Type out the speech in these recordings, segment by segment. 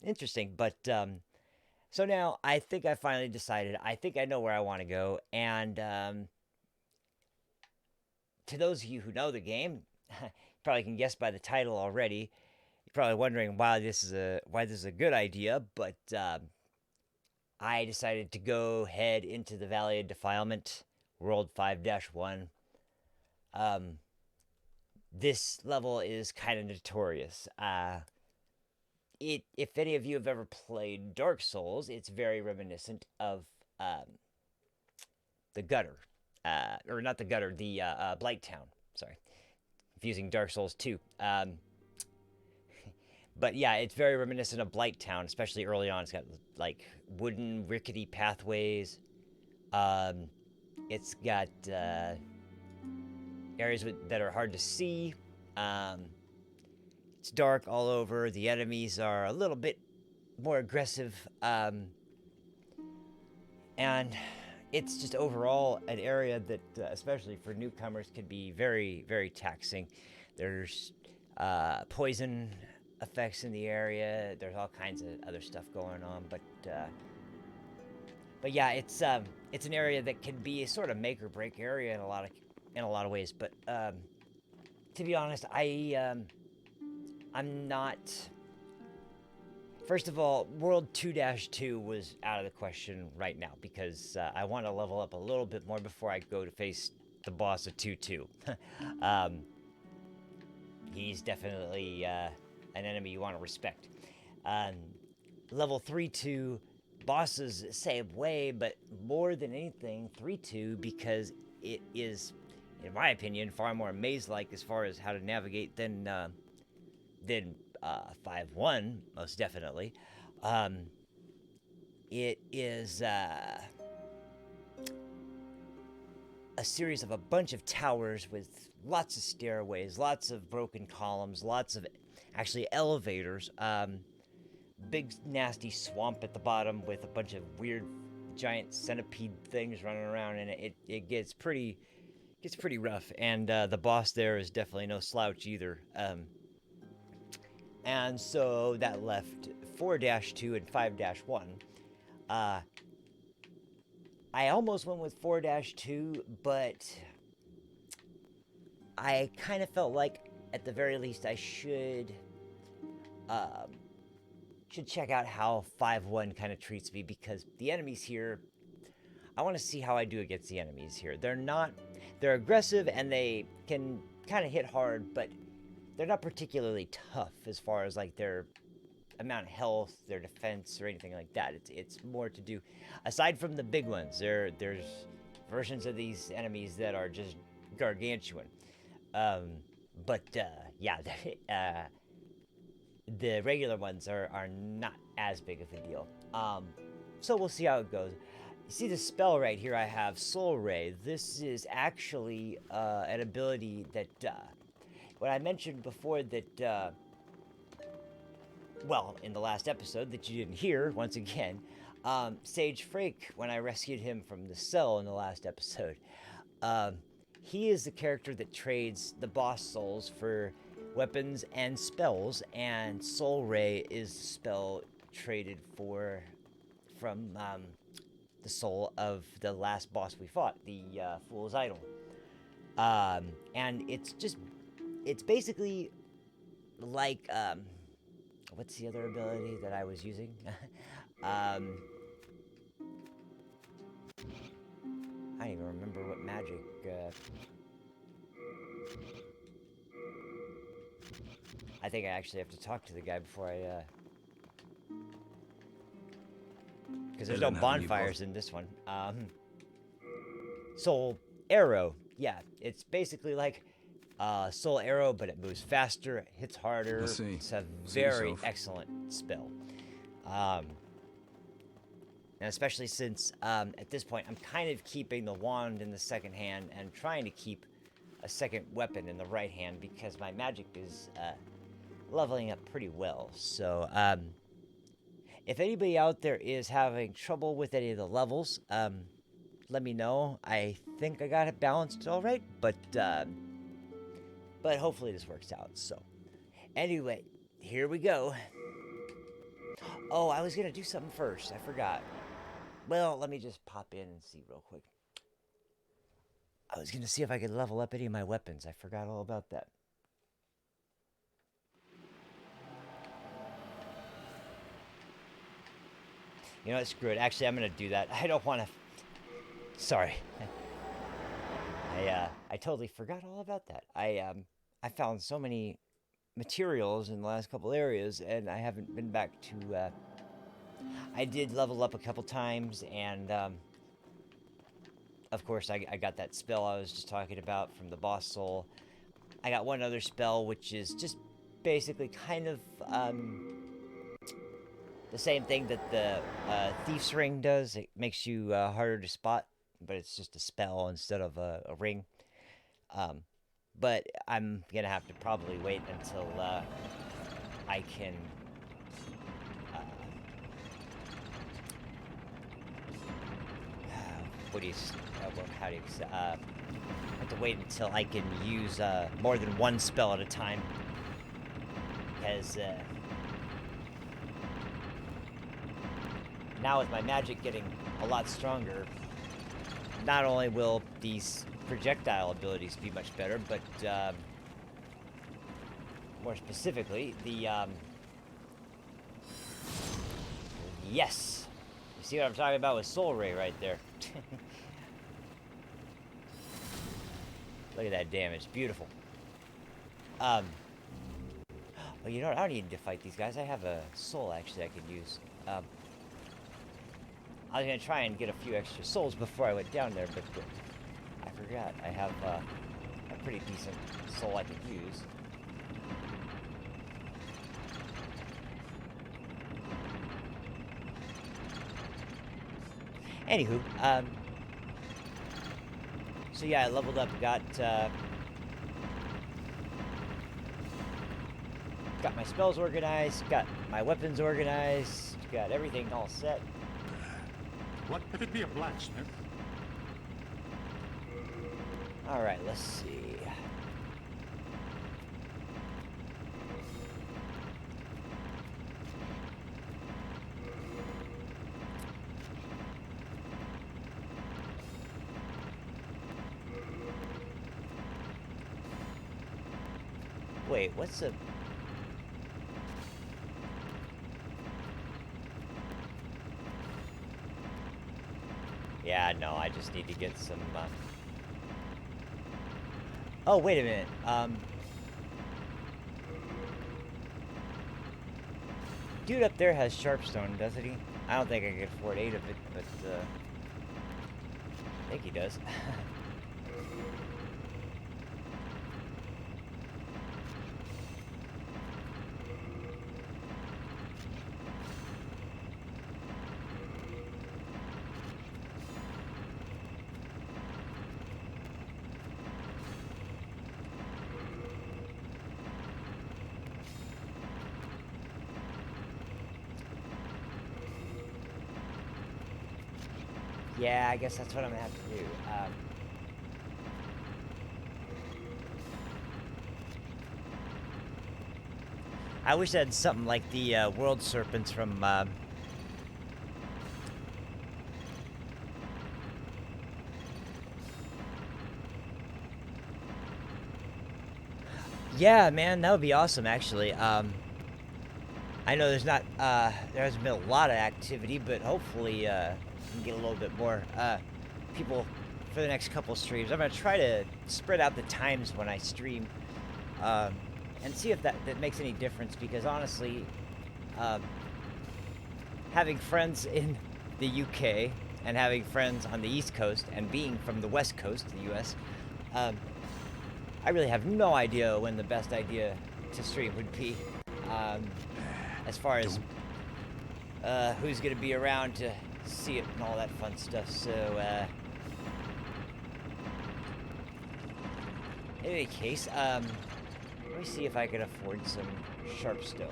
Interesting. But so now I think I finally decided. I think I know where I want to go. And to those of you who know the game, you probably can guess by the title already. You're probably wondering why this is a good idea. But I decided to go head into the Valley of Defilement, World 5-1. Um, this level is kind of notorious. If any of you have ever played Dark Souls, it's very reminiscent of the gutter, or not the gutter, the Blight Town. Sorry, confusing Dark Souls 2. But yeah, it's very reminiscent of Blight Town, especially early on. It's got like wooden rickety pathways. Um, it's got areas that are hard to see. Um, it's dark all over. The enemies are a little bit more aggressive. And it's just overall an area that, especially for newcomers, can be very, very taxing. There's poison effects in the area. There's all kinds of other stuff going on, but yeah, it's an area that can be a sort of make or break area in a lot of ways. But to be honest, I'm not. First of all, World 2-2 was out of the question right now because I want to level up a little bit more before I go to face the boss of 2-2. um, he's definitely an enemy you want to respect. Um, level 3-2 bosses same way, but more than anything, 3-2 because it is, in my opinion, far more maze-like as far as how to navigate than 5-1, most definitely. Um, it is a series of a bunch of towers with lots of stairways, lots of broken columns, lots of actually elevators. Big nasty swamp at the bottom with a bunch of weird giant centipede things running around, and it gets pretty rough. And the boss there is definitely no slouch either. And so that left 4-2 and 5-1. Uh, I almost went with 4-2, but I kind of felt like at the very least I um, should check out how 5-1 kind of treats me because the enemies here, I want to see how I do against the enemies here. They're aggressive and they can kind of hit hard, but they're not particularly tough as far as like their amount of health, their defense, or anything like that. It's more to do, aside from the big ones. There's versions of these enemies that are just gargantuan. Um, but yeah, the regular ones are not as big of a deal. So we'll see how it goes. You see the spell right here I have, Soul Ray. This is actually an ability that, when I mentioned before that, well, in the last episode that you didn't hear, once again, Sage Frake, when I rescued him from the cell in the last episode, um, he is the character that trades the boss souls for weapons and spells, and Soul Ray is the spell traded from the soul of the last boss we fought, the Fool's Idol. And it's basically like, what's the other ability that I was using? um, I don't even remember what magic. I think I actually have to talk to the guy before I. Because there's no bonfires in this one. Soul Arrow. Yeah, it's basically like Soul Arrow, but it moves faster, it hits harder. It's a very excellent spell. Um, and especially since at this point I'm kind of keeping the wand in the second hand and trying to keep a second weapon in the right hand because my magic is leveling up pretty well. So if anybody out there is having trouble with any of the levels, let me know. I think I got it balanced all right, but hopefully this works out. So anyway, here we go. Oh, I was gonna do something first. I forgot. Well, let me just pop in and see real quick. I was gonna see if I could level up any of my weapons. I forgot all about that. You know what? Screw it. Actually, I'm gonna do that. I don't want to. Sorry. I totally forgot all about that. I found so many materials in the last couple areas, and I haven't been back to. I did level up a couple times, and of course, I got that spell I was just talking about from the boss soul. I got one other spell, which is just basically kind of the same thing that the Thief's Ring does. It makes you harder to spot, but it's just a spell instead of a ring. Um, but I'm gonna have to probably wait until I can. Uh, what do you? How do you? I have to wait until I can use more than one spell at a time, because now with my magic getting a lot stronger, not only will these projectile abilities be much better, but more specifically, the yes, you see what I'm talking about with Soul Ray right there. Look at that damage, beautiful. Well, you know what? I don't need to fight these guys. I have a soul actually I could use. I was gonna try and get a few extra souls before I went down there, but I forgot. I have a pretty decent soul I could use. Anywho, so yeah, I leveled up, got my spells organized, got my weapons organized, got everything all set. What if it be a blacksmith? All right, let's see. Wait, what's a... Yeah, no, I just need to get some, Oh, wait a minute, dude up there has Sharpstone, doesn't he? I don't think I can afford 8 of it, but, I think he does. Yeah, I guess that's what I'm gonna have to do. I wish I had something like the World Serpents from... Yeah, man, that would be awesome, actually. I know there's not... there hasn't been a lot of activity, but hopefully we can get a little bit more people for the next couple streams. I'm gonna try to spread out the times when I stream, and see if that makes any difference, because honestly, having friends in the UK and having friends on the East Coast and being from the West Coast, the US, I really have no idea when the best idea to stream would be, as far as who's gonna be around to see it and all that fun stuff. So, in any case, let me see if I can afford some Sharpstone.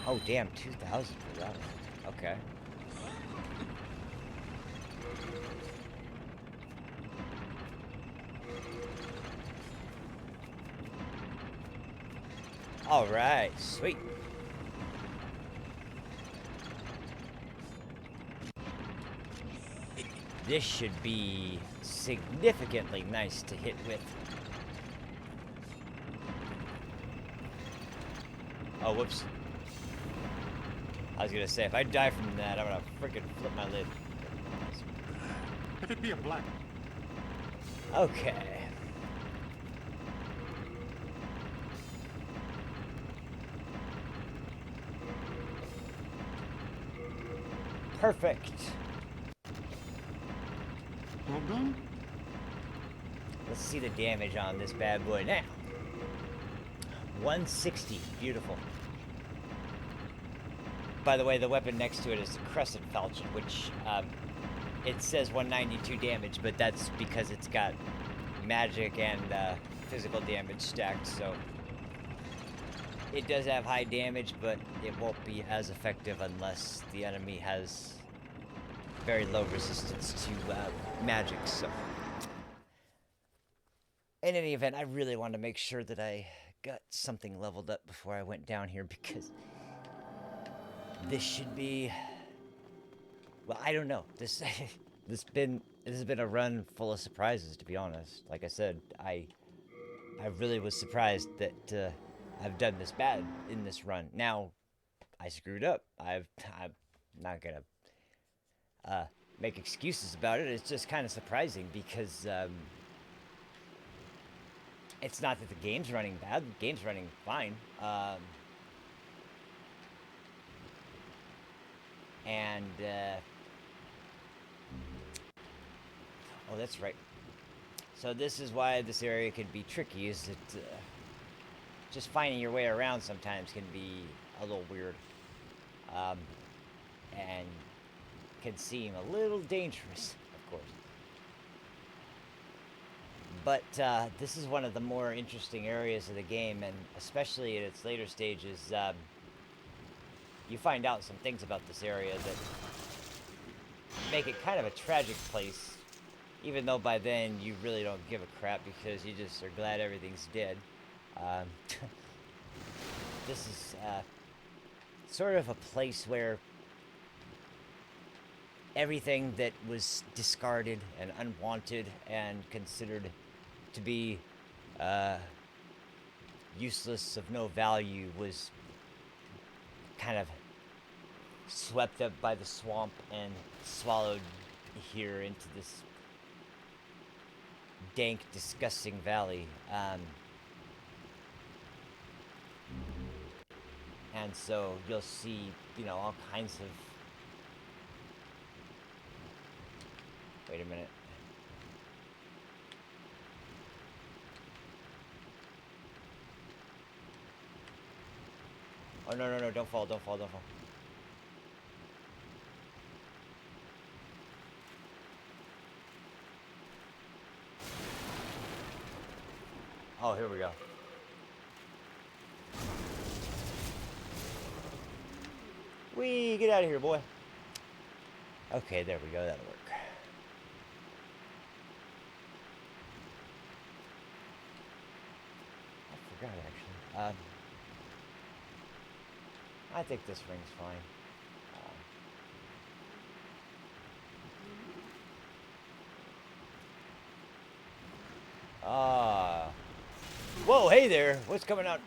Oh, damn, 2,000 for that one. Okay. All right, sweet. This should be significantly nice to hit with. Oh, whoops. I was gonna say, if I die from that, I'm gonna freaking flip my lid. If it be a black, Okay. Perfect. well done. Let's see the damage on this bad boy now. 160. Beautiful. By the way, the weapon next to it is the Crescent Falchion, which it says 192 damage, but that's because it's got magic and physical damage stacked, so it does have high damage, but it won't be as effective unless the enemy has very low resistance to magic, so... In any event, I really wanted to make sure that I got something leveled up before I went down here, because this should be... Well, I don't know. This has been a run full of surprises, to be honest. Like I said, I really was surprised that I've done this bad in this run. Now, I screwed up. I'm not gonna make excuses about it. It's just kind of surprising because it's not that the game's running bad. The game's running fine. And oh, that's right. So this is why this area can be tricky, is that just finding your way around sometimes can be a little weird. And can seem a little dangerous, of course. But this is one of the more interesting areas of the game, and especially in its later stages, you find out some things about this area that make it kind of a tragic place, even though by then you really don't give a crap because you just are glad everything's dead. This is sort of a place where everything that was discarded and unwanted and considered to be useless, of no value, was kind of swept up by the swamp and swallowed here into this dank, disgusting valley. And so you'll see, you know, all kinds of... Wait a minute. Oh, no, no, no, don't fall, don't fall, don't fall. Oh, here we go. Whee! Get out of here, boy. Okay, there we go. That'll work. I forgot, actually. I think this ring's fine. Whoa, hey there. What's coming out?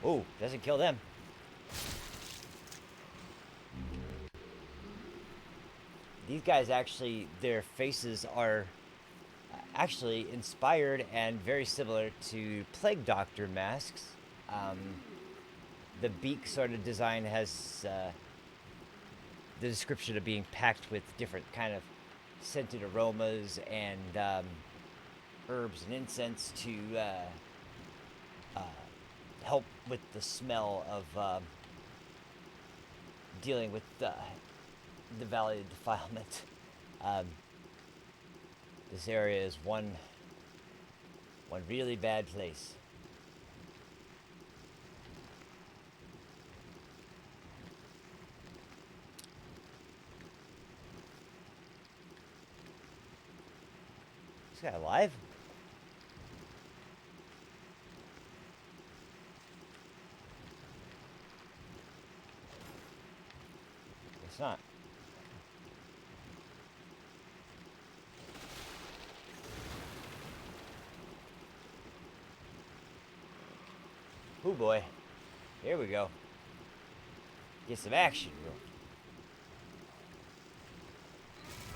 Oh, doesn't kill them. These guys actually, their faces are actually inspired and very similar to Plague Doctor masks. The beak sort of design has the description of being packed with different kind of scented aromas and herbs and incense to help with the smell of dealing with the Valley of Defilement. This area is one really bad place. This guy alive? It's not. Oh boy. Here we go. Get some action.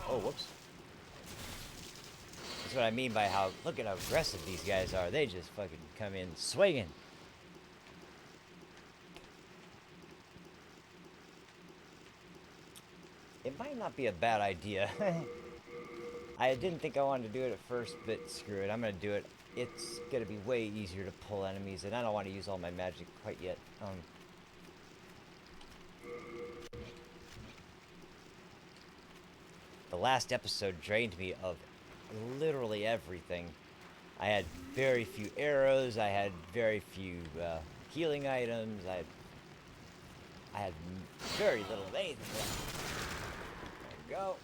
Oh, whoops. That's what I mean by how, look at how aggressive these guys are. They just fucking come in swinging. It might not be a bad idea. I didn't think I wanted to do it at first, but screw it. I'm going to do it. It's going to be way easier to pull enemies, and I don't want to use all my magic quite yet. The last episode drained me of literally everything. I had very few arrows. I had very few healing items. I had very little of anything left. There we go.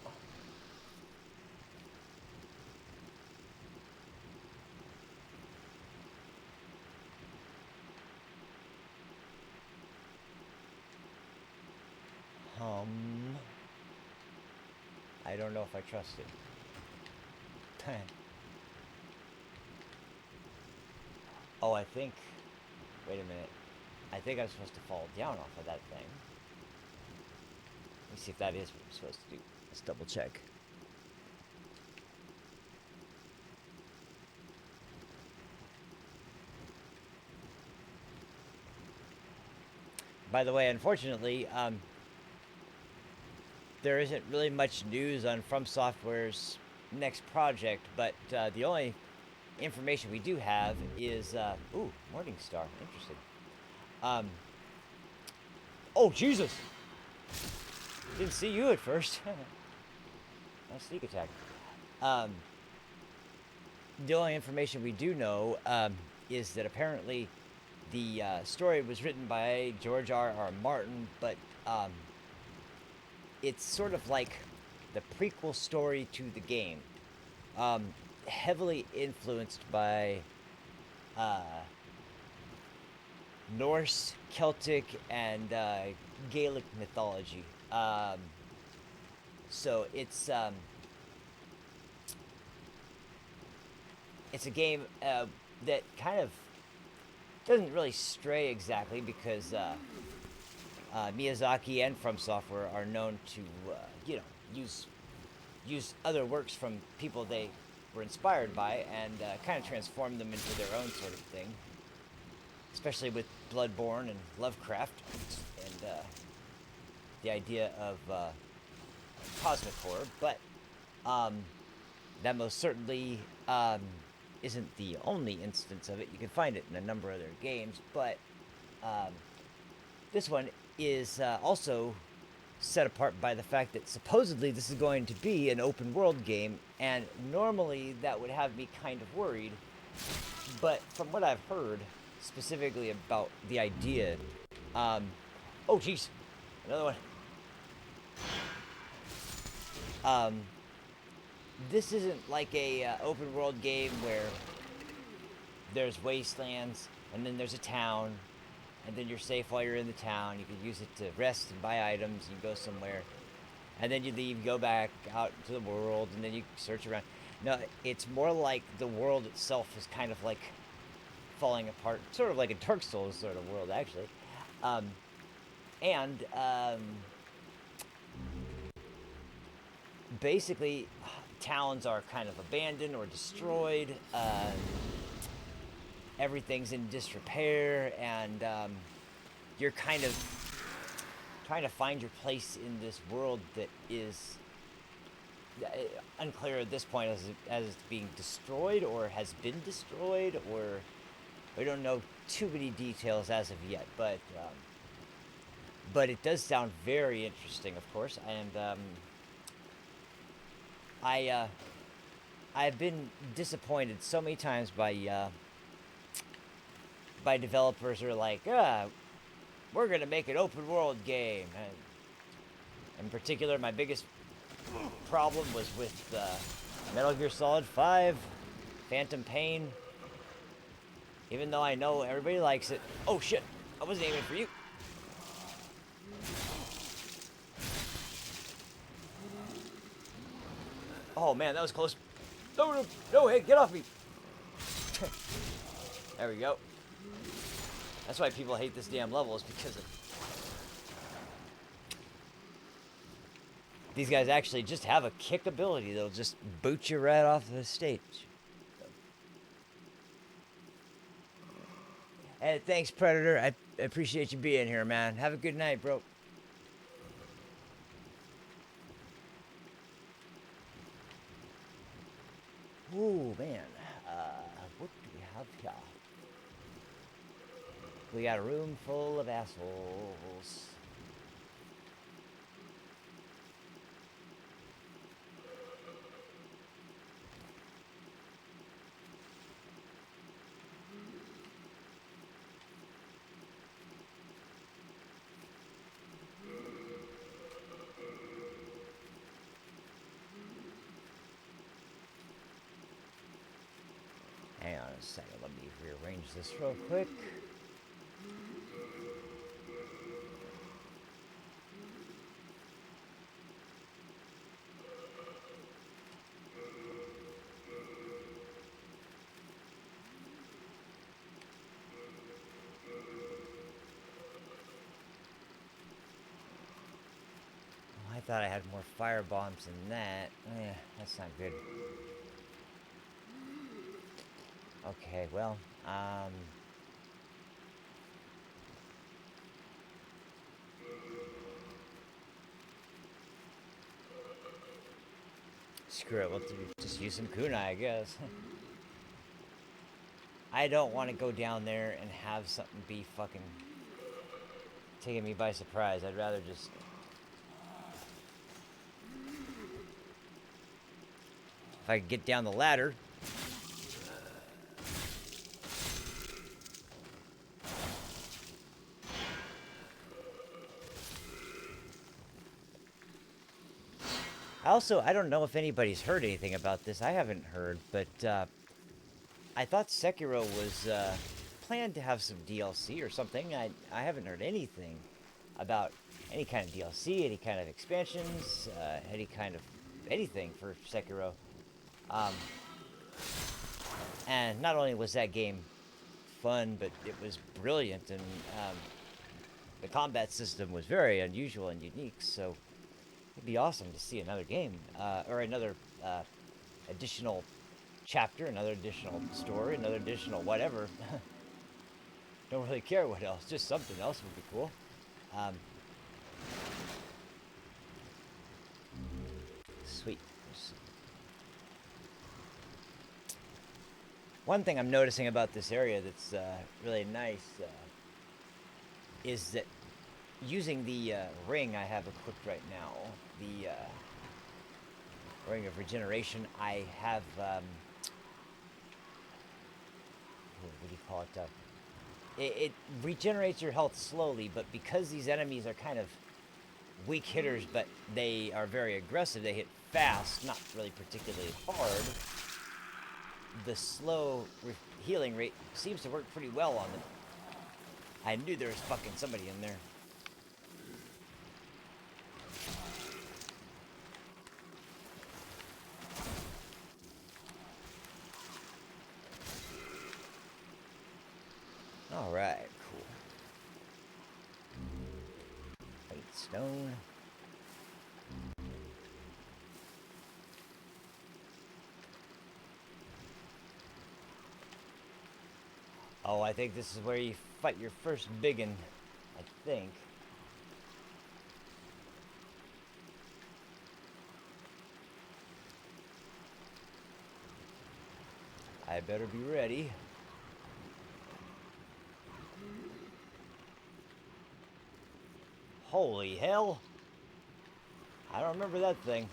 I don't know if I trust it. Oh, I think... Wait a minute. I think I'm supposed to fall down off of that thing. Let me see if that is what I'm supposed to do. Let's double check. By the way, unfortunately, there isn't really much news on From Software's next project, but the only information we do have is ooh, Morning Star. Interesting. Oh Jesus! Didn't see you at first. Nice sneak attack. The only information we do know is that apparently the story was written by George R.R. Martin, but it's sort of like the prequel story to the game. Heavily influenced by Norse, Celtic, and Gaelic mythology. So it's a game that kind of doesn't really stray exactly because Miyazaki and From Software are known to, use other works from people they were inspired by and kind of transform them into their own sort of thing. Especially with Bloodborne and Lovecraft and the idea of cosmic horror. But that most certainly isn't the only instance of it. You can find it in a number of other games, but this one is also set apart by the fact that supposedly this is going to be an open world game, and normally that would have me kind of worried, but from what I've heard specifically about the idea, oh jeez, another one. This isn't like a open world game where there's wastelands and then there's a town and then you're safe while you're in the town. You can use it to rest and buy items. You go somewhere and then you leave, go back out to the world, and then you search around. No, it's more like the world itself is kind of like falling apart, sort of like a Dark Souls sort of world, actually. Basically, towns are kind of abandoned or destroyed. Everything's in disrepair, and you're kind of trying to find your place in this world that is unclear at this point as it's being destroyed or has been destroyed, or we don't know too many details as of yet. But it does sound very interesting, of course, and I've been disappointed so many times by developers who are like, we're gonna make an open world game. And in particular, my biggest problem was with Metal Gear Solid 5, Phantom Pain. Even though I know everybody likes it. Oh shit, I wasn't aiming for you. Oh man, that was close. No, no, no, hey, get off me. There we go. That's why people hate this damn level, is because of... These guys actually just have a kick ability that'll just boot you right off the stage. Hey, thanks, Predator. I appreciate you being here, man. Have a good night, bro. Ooh, man. What do we have here? We got a room full of assholes. Hang on a second, let me rearrange this real quick. Oh, I thought I had more fire bombs than that. Eh, that's not good. Okay, well, screw it, we'll just use some kunai, I guess. I don't want to go down there and have something be fucking taking me by surprise. I'd rather just... If I could get down the ladder... Also, I don't know if anybody's heard anything about this. I haven't heard, but I thought Sekiro was planned to have some DLC or something. I haven't heard anything about any kind of DLC, any kind of expansions, any kind of anything for Sekiro. And not only was that game fun, but it was brilliant, and the combat system was very unusual and unique, so it'd be awesome to see another game, or another additional chapter, another additional story, another additional whatever. Don't really care what else, just something else would be cool. Sweet. One thing I'm noticing about this area that's really nice is that using the ring I have equipped right now, the ring of regeneration, I have, what do you call it? It regenerates your health slowly, but because these enemies are kind of weak hitters, but they are very aggressive, they hit fast, not really particularly hard, the slow healing rate seems to work pretty well on them. I knew there was fucking somebody in there. Alright, cool. White stone. Oh, I think this is where you fight your first biggin, I think. I better be ready. Holy hell! I don't remember that thing.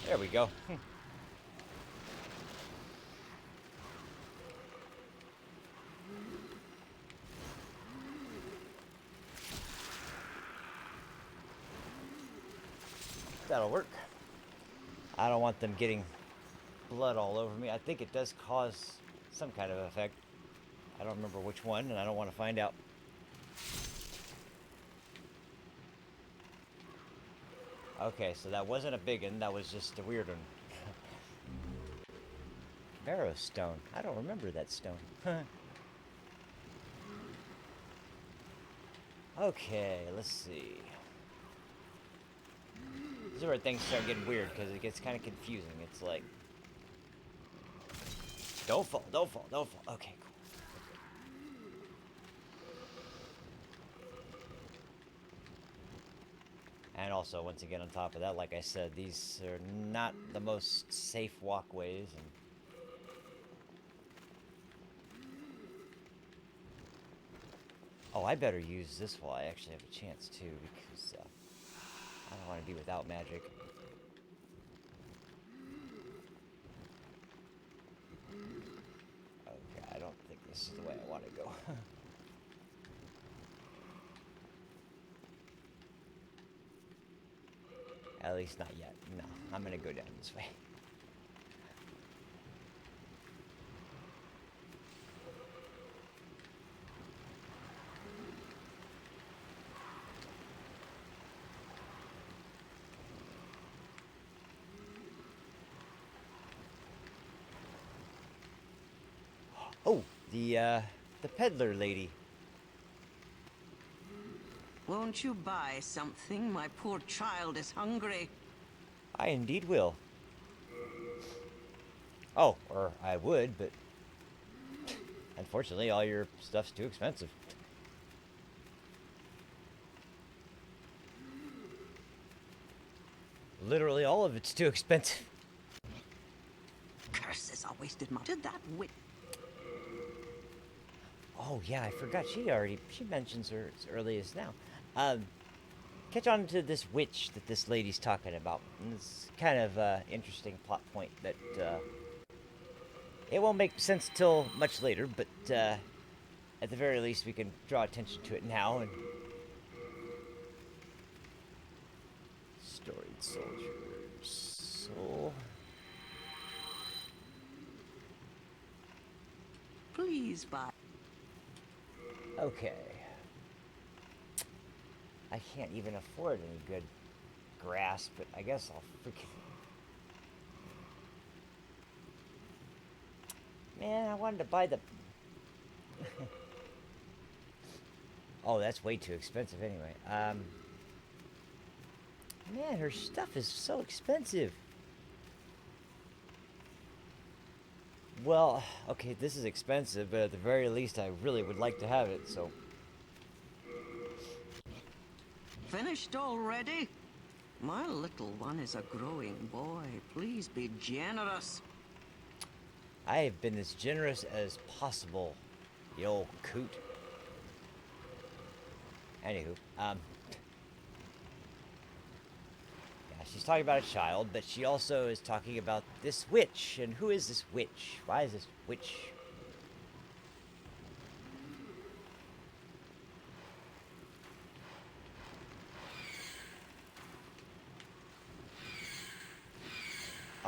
There we go. That'll work. I don't want them getting blood all over me. I think it does cause some kind of effect. I don't remember which one, and I don't want to find out. Okay, so that wasn't a big one. That was just a weird one. Barrow stone. I don't remember that stone. Okay, let's see. This is where things start getting weird because it gets kind of confusing. It's like, don't fall, don't fall, don't fall. Okay, cool. And also, once again, on top of that, like I said, these are not the most safe walkways. And oh, I better use this while I actually have a chance too, because I don't want to be without magic. Okay, I don't think this is the way I want to go. At least not yet. No, I'm gonna go down this way. Oh, the peddler lady. Won't you buy something? My poor child is hungry. I indeed will. Oh, or I would, but unfortunately all your stuff's too expensive. Literally all of it's too expensive. Curses, I wasted my... Did that wit... Oh yeah, I forgot she mentions her as early as now. Catch on to this witch that this lady's talking about. And it's kind of interesting plot point that it won't make sense till much later, but at the very least we can draw attention to it now. And storied soldier's soul. Please buy... Okay. I can't even afford any good grass, but I guess I'll freaking... Man, I wanted to buy the... Oh, that's way too expensive anyway. Man, her stuff is so expensive. Well, okay, this is expensive, but at the very least I really would like to have it, so... Finished already? My little one is a growing boy. Please be generous. I have been as generous as possible, you old coot. Anywho, yeah, she's talking about a child, but she also is talking about this witch. And who is this witch? Why is this witch?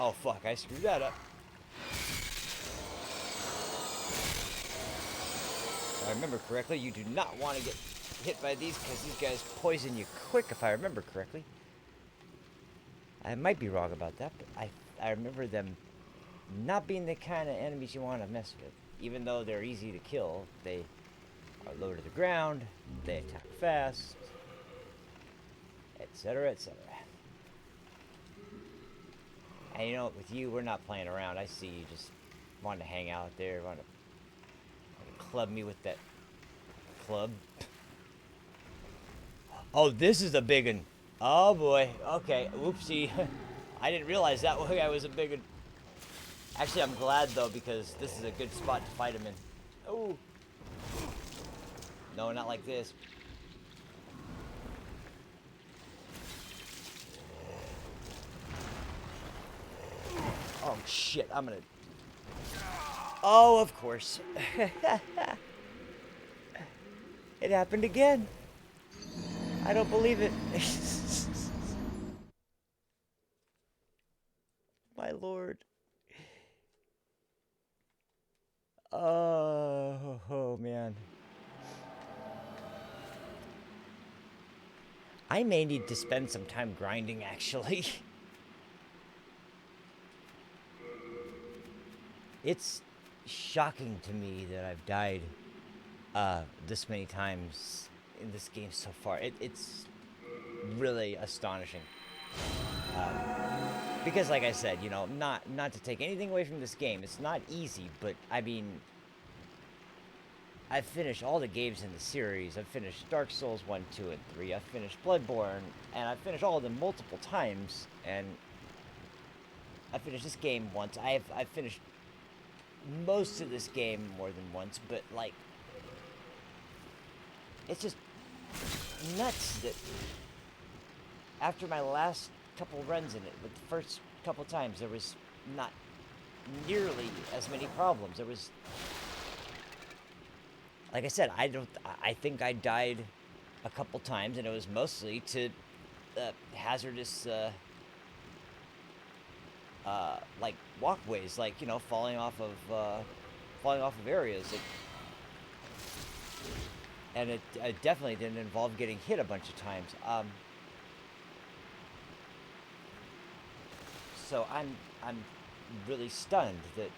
Oh fuck, I screwed that up. If I remember correctly, you do not want to get hit by these because these guys poison you quick, if I remember correctly. I might be wrong about that, but I remember them not being the kind of enemies you want to mess with. Even though they're easy to kill, they are low to the ground, they attack fast, etc., etc. And you know, with you, we're not playing around. I see you just wanting to hang out there, want to club me with that club. Oh, this is a big one. Oh boy. Okay. Oopsie. I didn't realize that guy was a big one. Actually, I'm glad though, because this is a good spot to fight him in. Oh. No, not like this. Oh shit, I'm gonna... Oh, of course. It happened again. I don't believe it. my lord. Oh man. I may need to spend some time grinding, actually. It's shocking to me that I've died this many times in this game so far. It's really astonishing. Because, like I said, you know, not to take anything away from this game, it's not easy. But I mean, I've finished all the games in the series. I've finished Dark Souls 1, 2, and 3. I've finished Bloodborne, and I've finished all of them multiple times. And I finished this game once. I've finished most of this game more than once, but like, it's just nuts that after my last couple runs in it, with the first couple times, there was not nearly as many problems. There was, like I said, I think I died a couple times, and it was mostly to hazardous like walkways, like, you know, falling off of areas. And it definitely didn't involve getting hit a bunch of times. So I'm really stunned that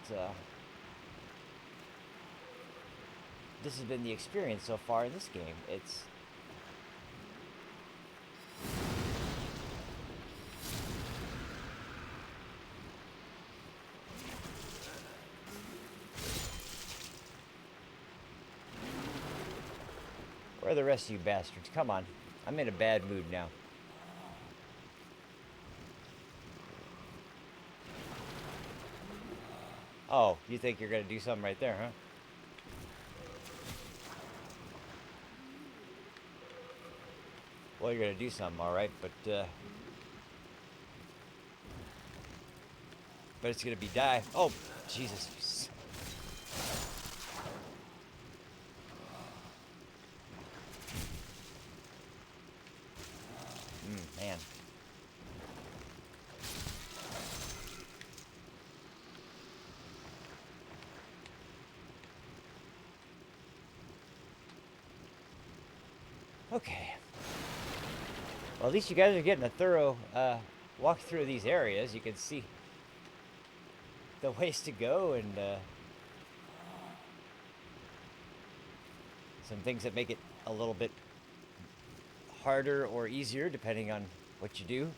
this has been the experience so far in this game. It's where are the rest of you bastards? Come on. I'm in a bad mood now. Oh, you think you're gonna do something right there, huh? Well, you're gonna do something, all right, but it's gonna be die. Oh, Jesus. Man. Okay. Well, at least you guys are getting a thorough walk through these areas. You can see the ways to go and some things that make it a little bit harder or easier depending on what you do.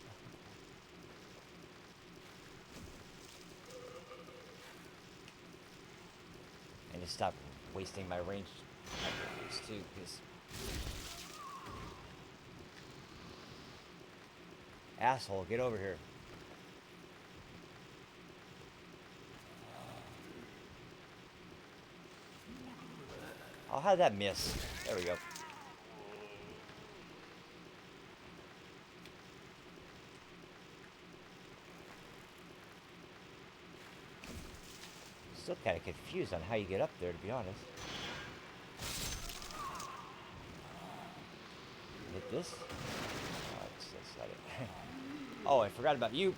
And to stop wasting my ranged attacks too, because asshole, get over here. Oh, how'd that miss? There we go. Still kind of confused on how you get up there, to be honest. Hit this? Oh, that's not it. Oh, I forgot about you.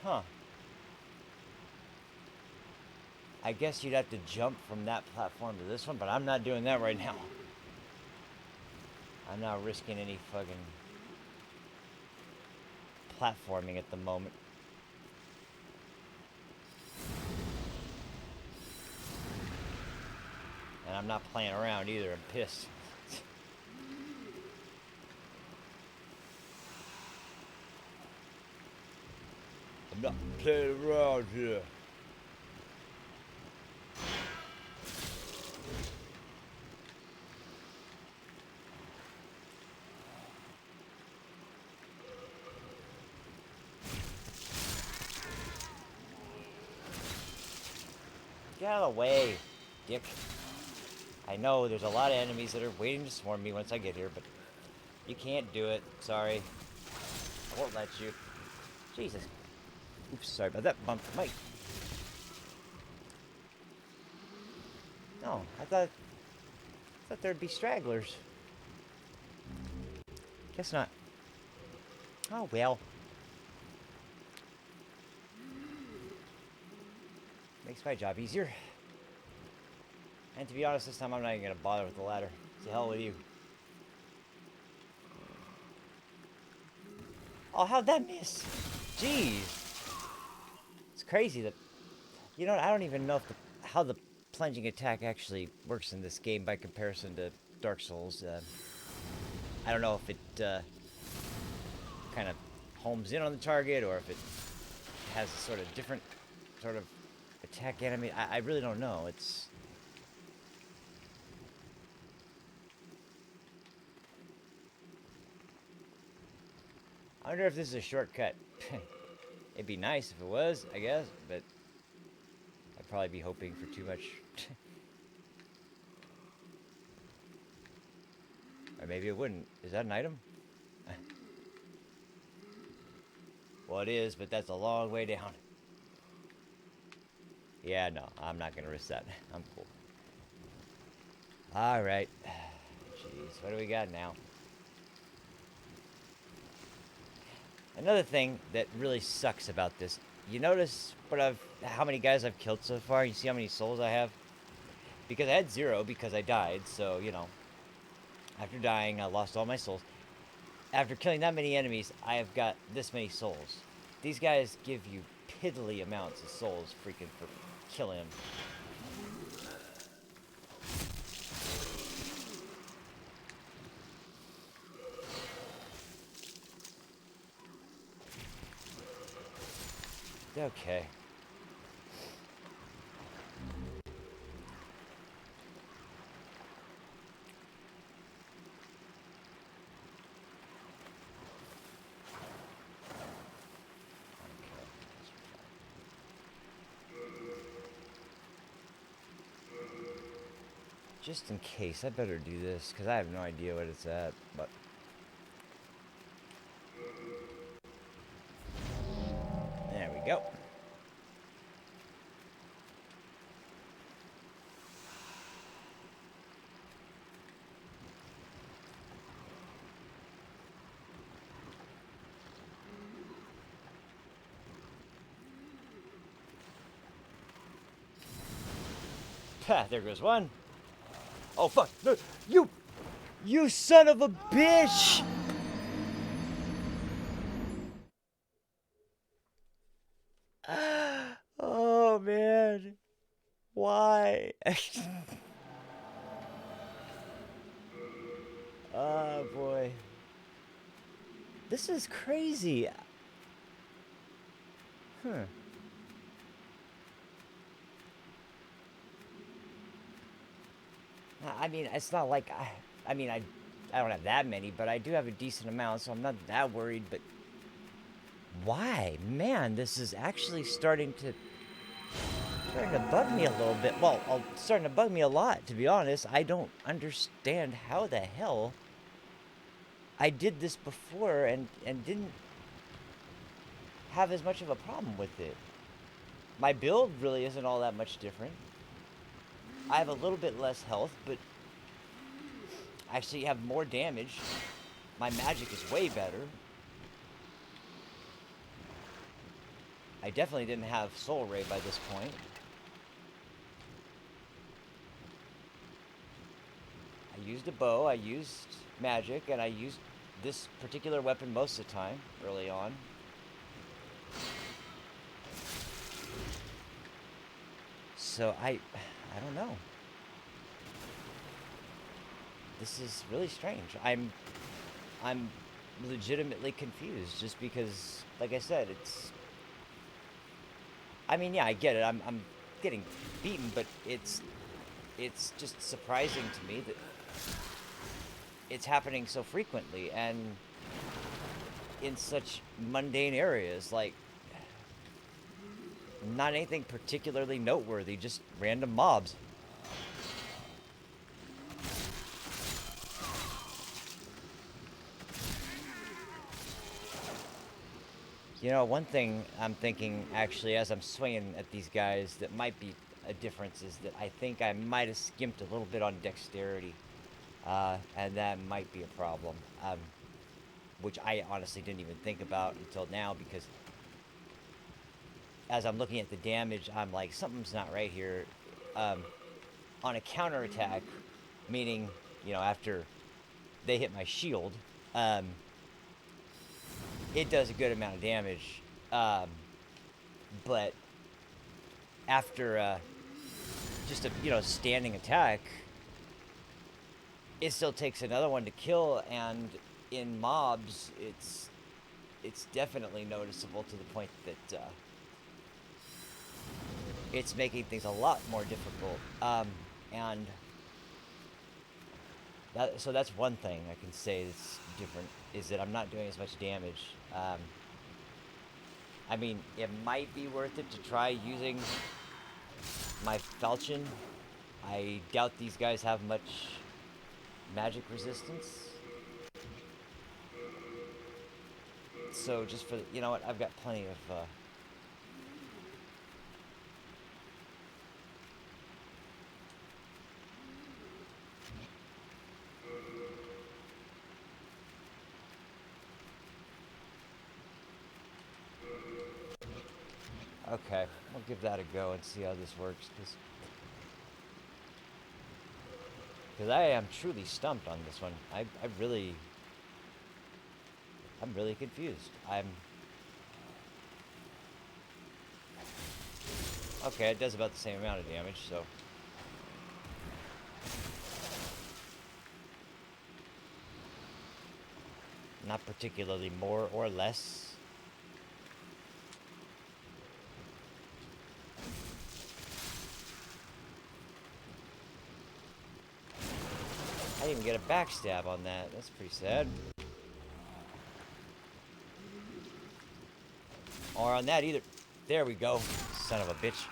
Huh. I guess you'd have to jump from that platform to this one, but I'm not doing that right now. I'm not risking any fucking platforming at the moment. And I'm not playing around either. I'm pissed. I'm not playing around here. Get out of the way, dick. I know there's a lot of enemies that are waiting to swarm me once I get here, but you can't do it. Sorry. I won't let you. Jesus. Oops, sorry about that. Bumped the mic. No, I thought there'd be stragglers. Guess not. Oh well. Makes my job easier. And to be honest, this time I'm not even gonna bother with the ladder. To hell with you. Oh, how'd that miss? Jeez. It's crazy that... You know what, I don't even know if how the plunging attack actually works in this game by comparison to Dark Souls. I don't know if it kind of homes in on the target or if it has a sort of different sort of attack enemy. I really don't know. It's... I wonder if this is a shortcut. It'd be nice if it was, I guess, but I'd probably be hoping for too much. Or maybe it wouldn't. Is that an item? Well, it is, but that's a long way down. Yeah, no, I'm not going to risk that. I'm cool. Alright. Jeez, what do we got now? Another thing that really sucks about this, you notice how many guys I've killed so far? You see how many souls I have? Because I had 0 because I died, so, you know. After dying, I lost all my souls. After killing that many enemies, I have got this many souls. These guys give you piddly amounts of souls freaking for killing them. Okay. Just in case, I better do this, because I have no idea what it's at, but... There we go. Pah, there goes one. Oh, fuck. No, you son of a bitch! Oh, man. Why? Oh, boy. This is crazy. Huh. I mean, it's not like I mean, I don't have that many, but I do have a decent amount, so I'm not that worried, but why? Man, this is actually starting to bug me a little bit. Well, starting to bug me a lot, to be honest. I don't understand how the hell I did this before and didn't have as much of a problem with it. My build really isn't all that much different. I have a little bit less health, but actually have more damage. My magic is way better. I definitely didn't have Soul Ray by this point. I used a bow, I used magic, and I used this particular weapon most of the time, early on. So I don't know. This is really strange. I'm legitimately confused just because, like I said, I mean, yeah, I get it. I'm getting beaten, but it's just surprising to me that it's happening so frequently and in such mundane areas, like not anything particularly noteworthy, just random mobs. You know, one thing I'm thinking, actually, as I'm swinging at these guys that might be a difference is that I think I might have skimped a little bit on dexterity, and that might be a problem, which I honestly didn't even think about until now, because as I'm looking at the damage, I'm like, something's not right here. On a counterattack, meaning, you know, after they hit my shield, um, it does a good amount of damage, but after just a, you know, standing attack, it still takes another one to kill, and in mobs, it's definitely noticeable to the point that it's making things a lot more difficult. And so that's one thing I can say that's different, is that I'm not doing as much damage. I mean, it might be worth it to try using my falchion. I doubt these guys have much magic resistance. So just for, you know what, I've got plenty of... Okay, we'll give that a go and see how this works, because I am truly stumped on this one. I'm really confused. Okay, it does about the same amount of damage, so... Not particularly more or less. I didn't even get a backstab on that. That's pretty sad. Or on that either. There we go. Son of a bitch.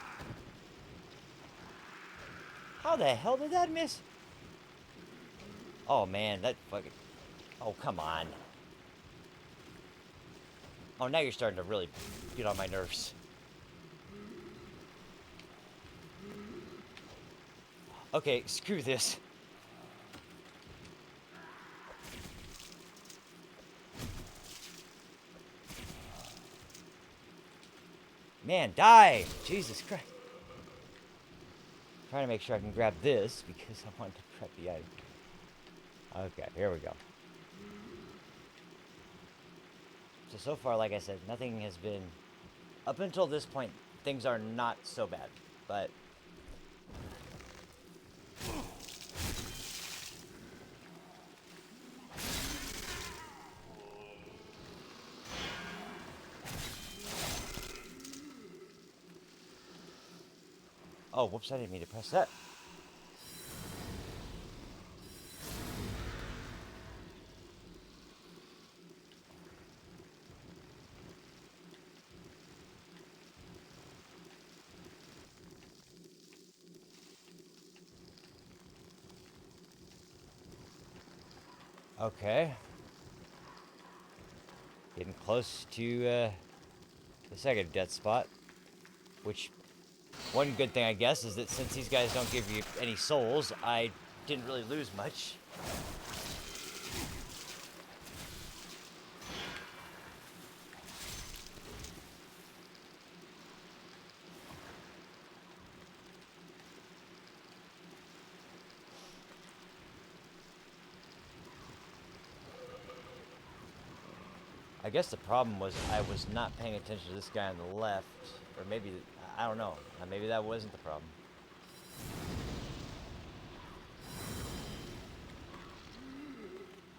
How the hell did that miss? Oh man, that fucking... Oh, come on. Oh, now you're starting to really get on my nerves. Okay, screw this. Man, die! Jesus Christ. Trying to make sure I can grab this, because I want to prep the item. Okay, here we go. So far, like I said, nothing has been... Up until this point, things are not so bad, but... Oh, whoops, I didn't mean to press that. Okay. Getting close to the second death spot. Which, one good thing I guess is that since these guys don't give you any souls, I didn't really lose much. I guess the problem was I was not paying attention to this guy on the left, or maybe, I don't know, maybe that wasn't the problem.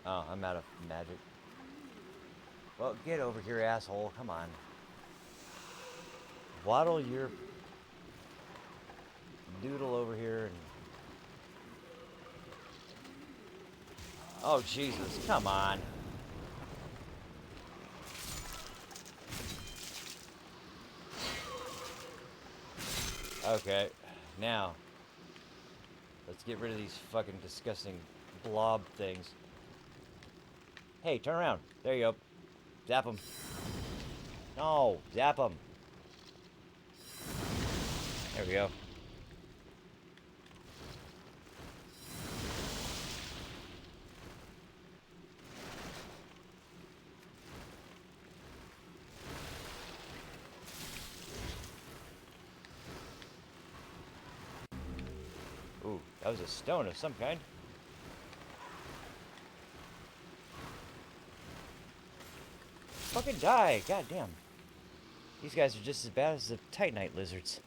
Oh, I'm out of magic. Well, get over here, asshole, come on. Waddle your doodle over here and... Oh, Jesus, come on. Okay, now, let's get rid of these fucking disgusting blob things. Hey, turn around. There you go. Zap them. No, zap them. There we go. That was a stone of some kind. Fucking die! God damn. These guys are just as bad as the Titanite lizards.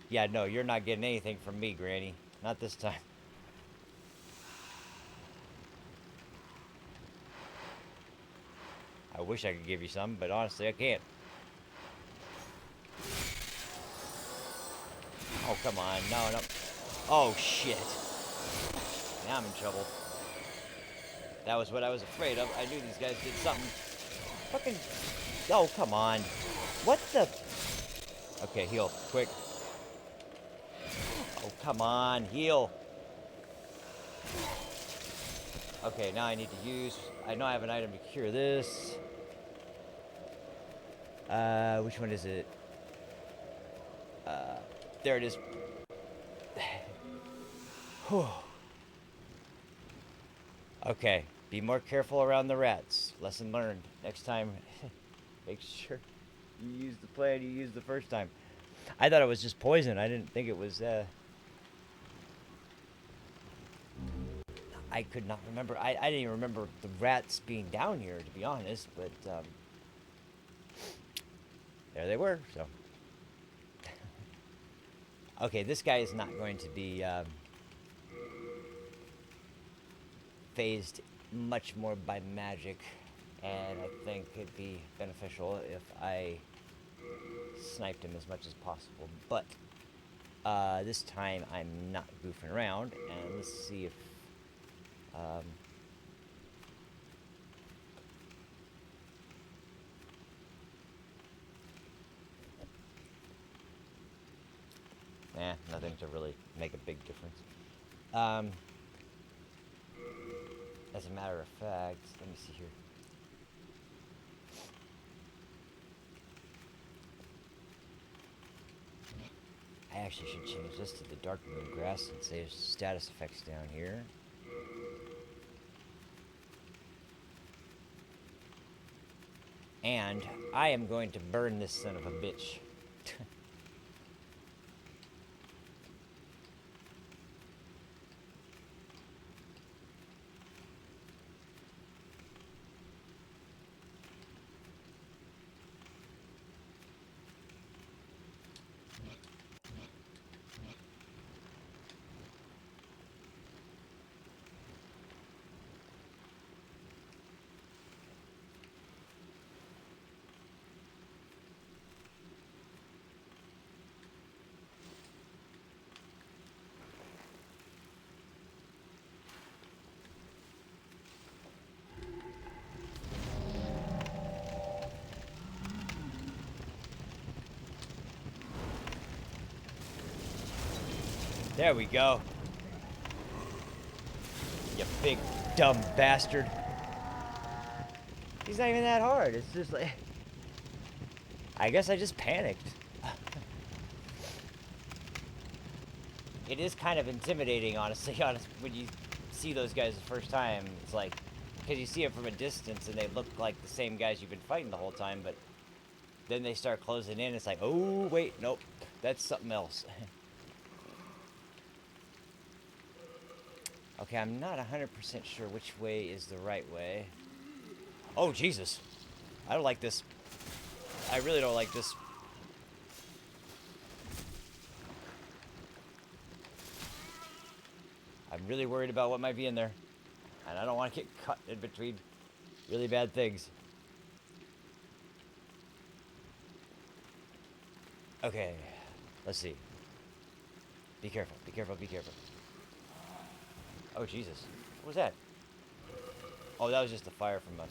Yeah, no, you're not getting anything from me, Granny. Not this time. I wish I could give you some, but honestly, I can't. Oh, come on. No, no. Oh, shit. Now I'm in trouble. That was what I was afraid of. I knew these guys did something. Fucking... Oh, come on. What the... Okay, heal. Quick. Oh, come on. Heal. Okay, now I need to use... I know I have an item to cure this. Which one is it? There it is. Whew. Okay, be more careful around the rats. Lesson learned. Next time, make sure you use the plan you used the first time. I thought it was just poison. I didn't think it was, I could not remember. I didn't even remember the rats being down here, to be honest, but, there they were, so. Okay, this guy is not going to be, phased much more by magic, and I think it'd be beneficial if I sniped him as much as possible. But this time I'm not goofing around, and let's see if nothing to really make a big difference. As a matter of fact, let me see here. I actually should change this to the dark moon grass and save status effects down here. And I am going to burn this son of a bitch. There we go. You big dumb bastard. He's not even that hard. It's just like... I guess I just panicked. It is kind of intimidating, honestly, when you see those guys the first time. It's like... Because you see them from a distance and they look like the same guys you've been fighting the whole time, but... Then they start closing in, it's like, oh, wait, nope. That's something else. Okay, I'm not 100% sure which way is the right way. Oh, Jesus. I don't like this. I really don't like this. I'm really worried about what might be in there. And I don't want to get cut in between really bad things. Okay, let's see. Be careful, be careful, be careful. Oh, Jesus. What was that? Oh, that was just the fire from a...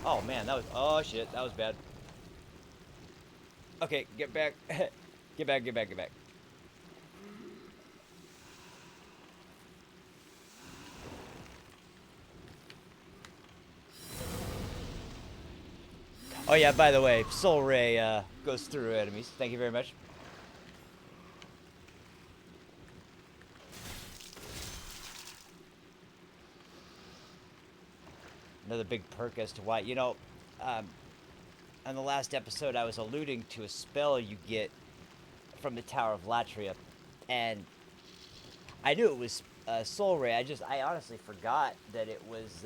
Oh, man, that was... Oh, shit, that was bad. Okay, get back. Get back, get back, get back. Oh yeah, by the way, Soul Ray goes through enemies. Thank you very much. Another big perk as to why, you know, on the last episode, I was alluding to a spell you get from the Tower of Latria, and I knew it was Soul Ray. I honestly forgot that it was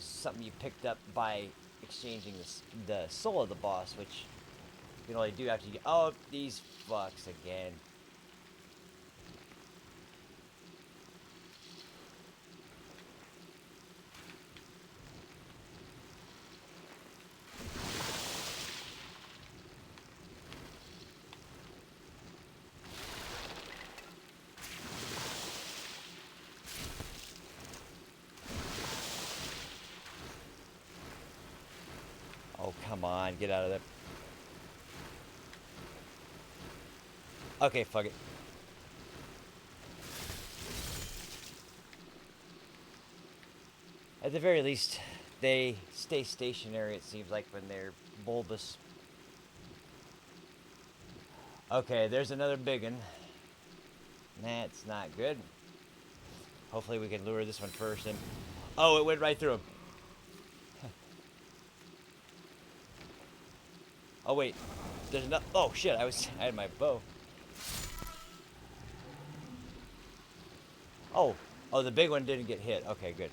something you picked up by exchanging the soul of the boss, which you can only do after you get. Oh, these fucks again. Oh, come on, get out of there. Okay, fuck it. At the very least, they stay stationary, it seems like, when they're bulbous. Okay, there's another big one. That's not good. Hopefully we can lure this one first. And oh, it went right through him. Oh wait, there's another. Oh shit! I had my bow. Oh, the big one didn't get hit. Okay, good.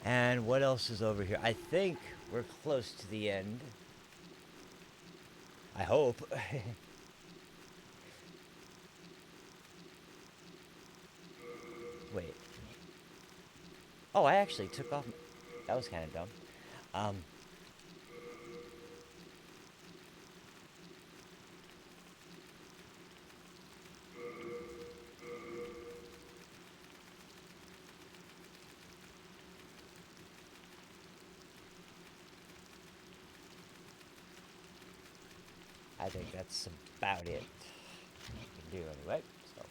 And what else is over here? I think we're close to the end. I hope. Wait. Oh, I actually took off. That was kind of dumb. I think that's about it. We can do anyway. So.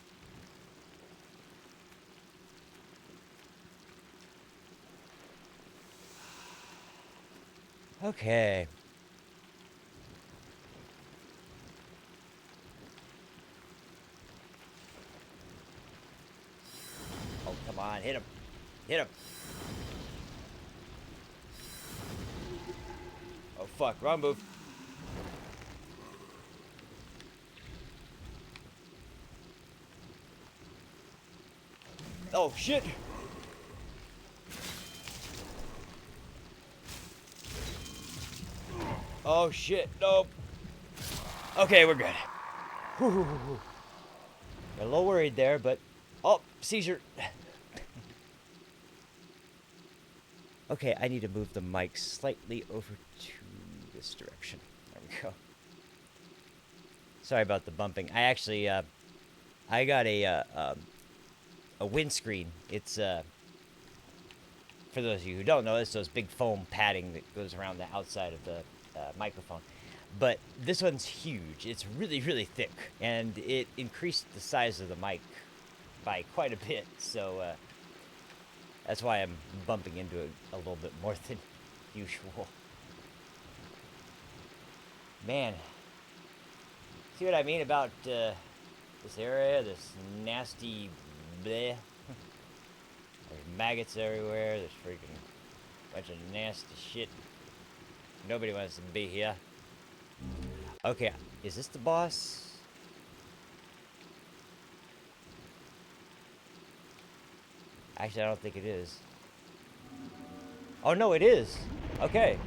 Okay. Oh, come on. Hit him. Hit him. Oh, fuck. Wrong move. Oh, shit. Oh, shit. Nope. Okay, we're good. Whew. Got a little worried there, but... Oh, seizure. Okay, I need to move the mic slightly over to this direction. There we go. Sorry about the bumping. I actually, I got a windscreen. It's, for those of you who don't know, it's those big foam padding that goes around the outside of the microphone. But this one's huge. It's really, really thick. And it increased the size of the mic by quite a bit. So, that's why I'm bumping into it a little bit more than usual. Man. See what I mean about this area? This nasty bleh. There's maggots everywhere. There's freaking bunch of nasty shit. Nobody wants to be here. Okay, is this the boss? Actually, I don't think it is. Oh, no, it is. Okay.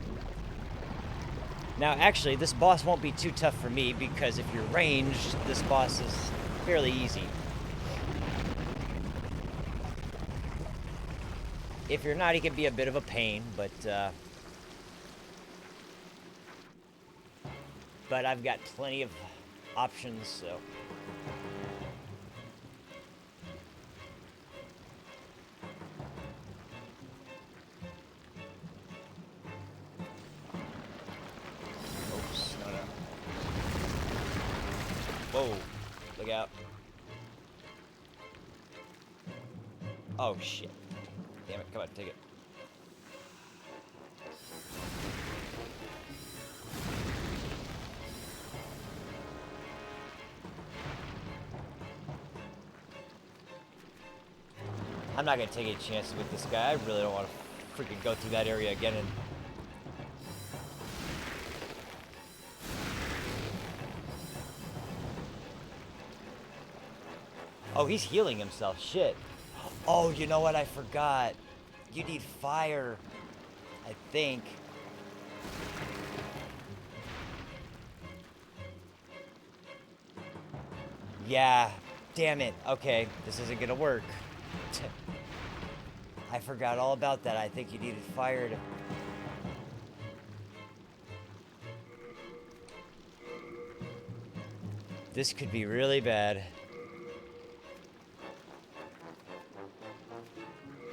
Now, actually, this boss won't be too tough for me because if you're ranged, this boss is fairly easy. If you're not, he can be a bit of a pain, but I've got plenty of options, so... Oops, no. Whoa, look out. Oh, shit. Damn it, come on, take it. I'm not gonna take any chances with this guy. I really don't want to freaking go through that area again and... Oh, he's healing himself. Shit. Oh, you know what? I forgot. You need fire, I think. Yeah. Damn it. Okay, this isn't gonna work. I forgot all about that. I think you needed fire to... This could be really bad.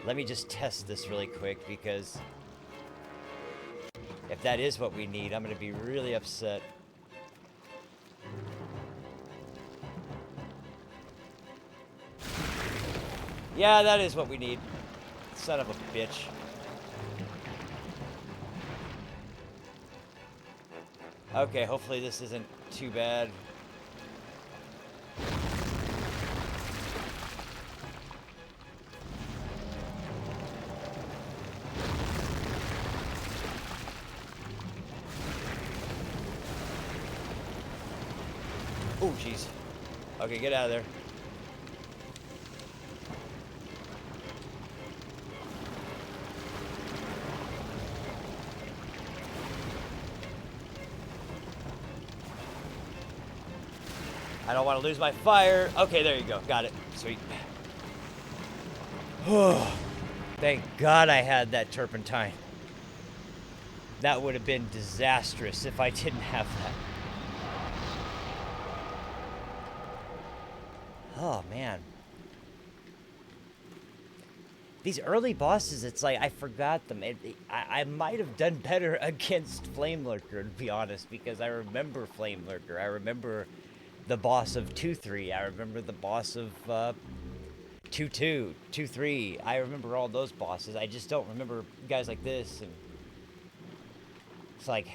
Let me just test this really quick, because if that is what we need, I'm going to be really upset. Yeah, that is what we need. Son of a bitch. Okay, hopefully this isn't too bad. Oh, jeez. Okay, get out of there. I don't want to lose my fire. Okay, there you go. Got it. Sweet. Oh, thank God I had that turpentine. That would have been disastrous if I didn't have that. Oh, man. These early bosses, it's like I forgot them. I might have done better against Flame Lurker, to be honest, because I remember Flame Lurker. I remember the boss of 2-3. I remember the boss of 2-2, 2-3. I remember all those bosses. I just don't remember guys like this. And it's like,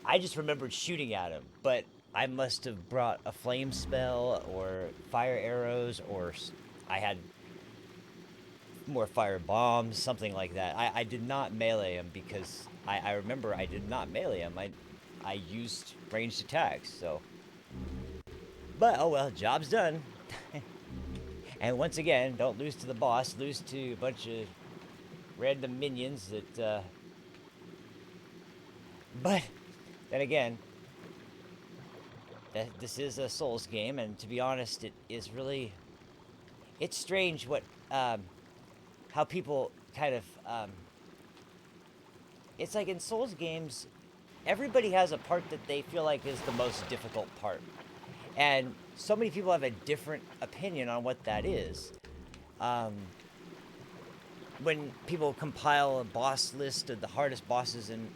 I just remembered shooting at him, but I must have brought a flame spell or fire arrows, or I had more fire bombs, something like that. I did not melee him because I remember I did not melee him. I used ranged attacks, so. But, oh well, job's done. And once again, don't lose to the boss, lose to a bunch of random minions that, But, then again, this is a Souls game, and to be honest, it is really... It's strange what, how people kind of, it's like in Souls games, everybody has a part that they feel like is the most difficult part. And so many people have a different opinion on what that is. When people compile a boss list of the hardest bosses in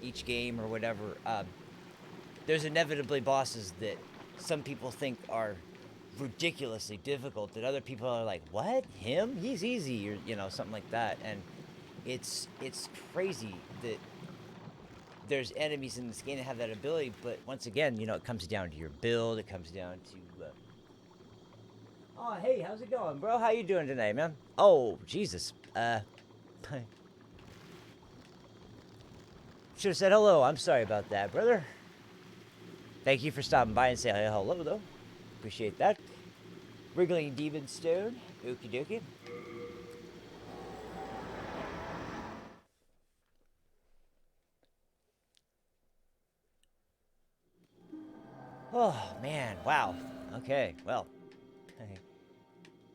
each game or whatever, there's inevitably bosses that some people think are ridiculously difficult, that other people are like, what? Him? He's easy, or, you know, something like that. And it's crazy that there's enemies in this game that have that ability, but once again, you know, it comes down to your build, it comes down to, Oh, hey, how's it going, bro? How you doing tonight, man? Oh, Jesus, should have said hello. I'm sorry about that, brother. Thank you for stopping by and saying hello, though. Appreciate that. Wriggling Demon Stone. Okie dokie. Oh, man. Wow. Okay, well.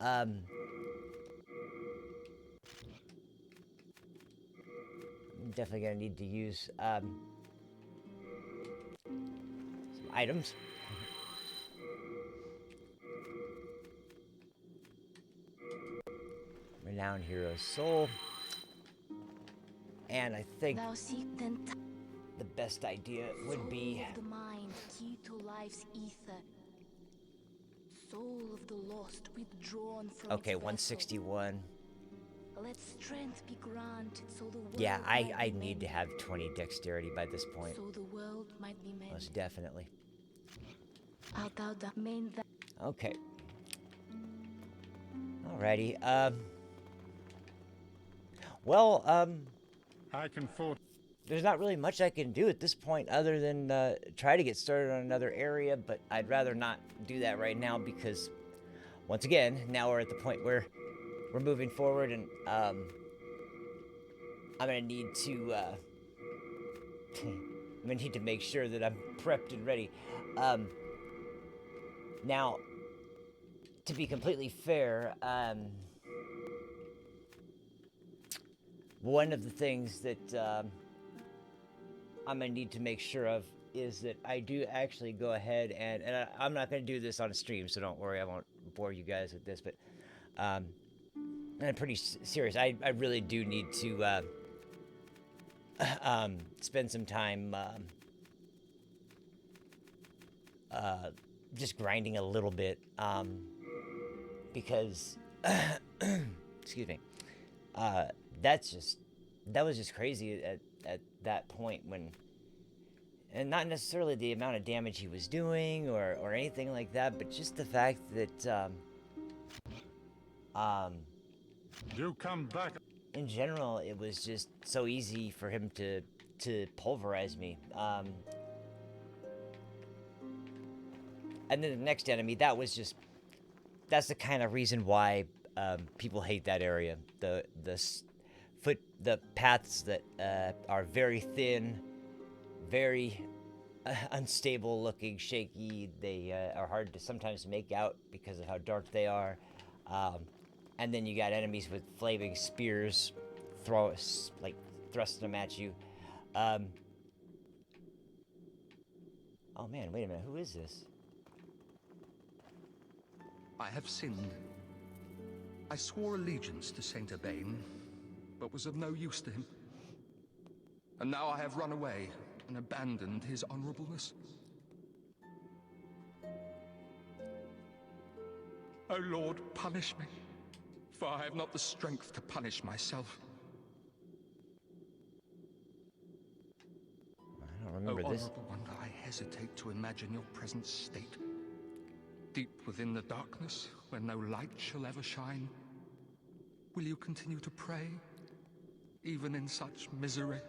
I'm definitely gonna need to use, some items. Renowned Hero's Soul. And I think the best idea would be... Soul of the mind, key to life's ether. Soul of the lost, withdrawn from Okay, its vessel. 161. Let strength be granted so the world Yeah, might I be need to mended. have 20 dexterity by this point. So the world might be mended. Most definitely. Art thou the main that Okay. Alrighty, Well, I can afford. there's not really much I can do at this point other than try to get started on another area, but I'd rather not do that right now because, once again, now we're at the point where we're moving forward, and I'm gonna need to I'm gonna need to make sure that I'm prepped and ready. Now, to be completely fair, one of the things that I'm gonna need to make sure of is that I do actually go ahead and I'm not gonna do this on a stream, so don't worry, I won't bore you guys with this. But I'm pretty serious. I really do need to spend some time just grinding a little bit because excuse me, that was just crazy at that point when, and not necessarily the amount of damage he was doing or anything like that, but just the fact that You come back. in general it was just so easy for him to pulverize me. And then the next enemy, that's the kind of reason why people hate that area. The paths that are very thin, very unstable looking, shaky. They are hard to sometimes make out because of how dark they are. And then you got enemies with flaming spears, thrusting them at you. Oh man, wait a minute, who is this? I have sinned. I swore allegiance to Saint Urbain, but was of no use to him. And now I have run away and abandoned his honorableness. O Lord, punish me, for I have not the strength to punish myself. I don't remember this. Honorable one, I hesitate to imagine your present state. Deep within the darkness, where no light shall ever shine, will you continue to pray, even in such misery?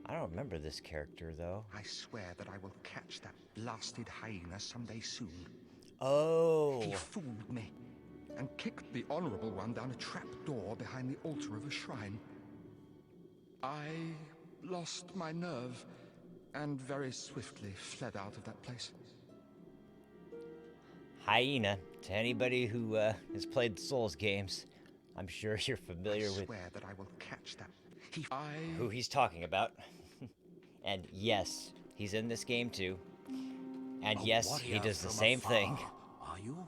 I don't remember this character, though. I swear that I will catch that blasted hyena someday soon. Oh. He fooled me, and kicked the Honorable One down a trap door behind the altar of a shrine. I lost my nerve, and very swiftly fled out of that place. Hyena. To anybody who has played the Souls games, I'm sure you're familiar I with swear that I will catch that. who he's talking about. And yes, he's in this game too. And yes, he does the same thing. Are you?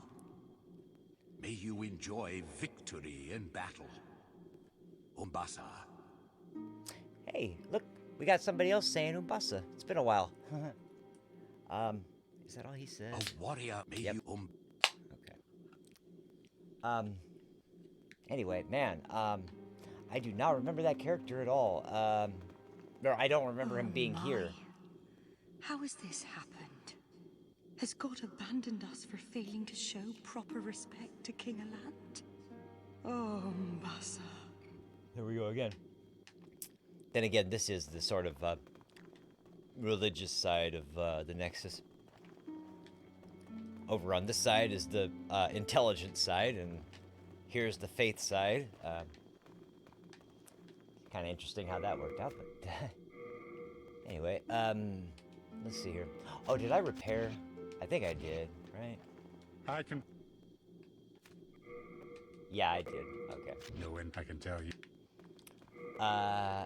May you enjoy victory in battle. Umbasa. Hey, look, we got somebody else saying Umbasa. It's been a while. Is that all he said? A warrior, may Yep. you Okay. Anyway, man, I do not remember that character at all. Or I don't remember him being here. How has this happened? Has God abandoned us for failing to show proper respect to King Alant? Oh, Mbasa. Here we go again. Then again, this is the sort of religious side of the Nexus. Over on this side is the intelligence side, and here's the faith side. Kind of interesting how that worked out, but anyway, let's see here. Oh, did I repair? I think I did, right? I can. Yeah, I did. Okay. No, and I can tell you.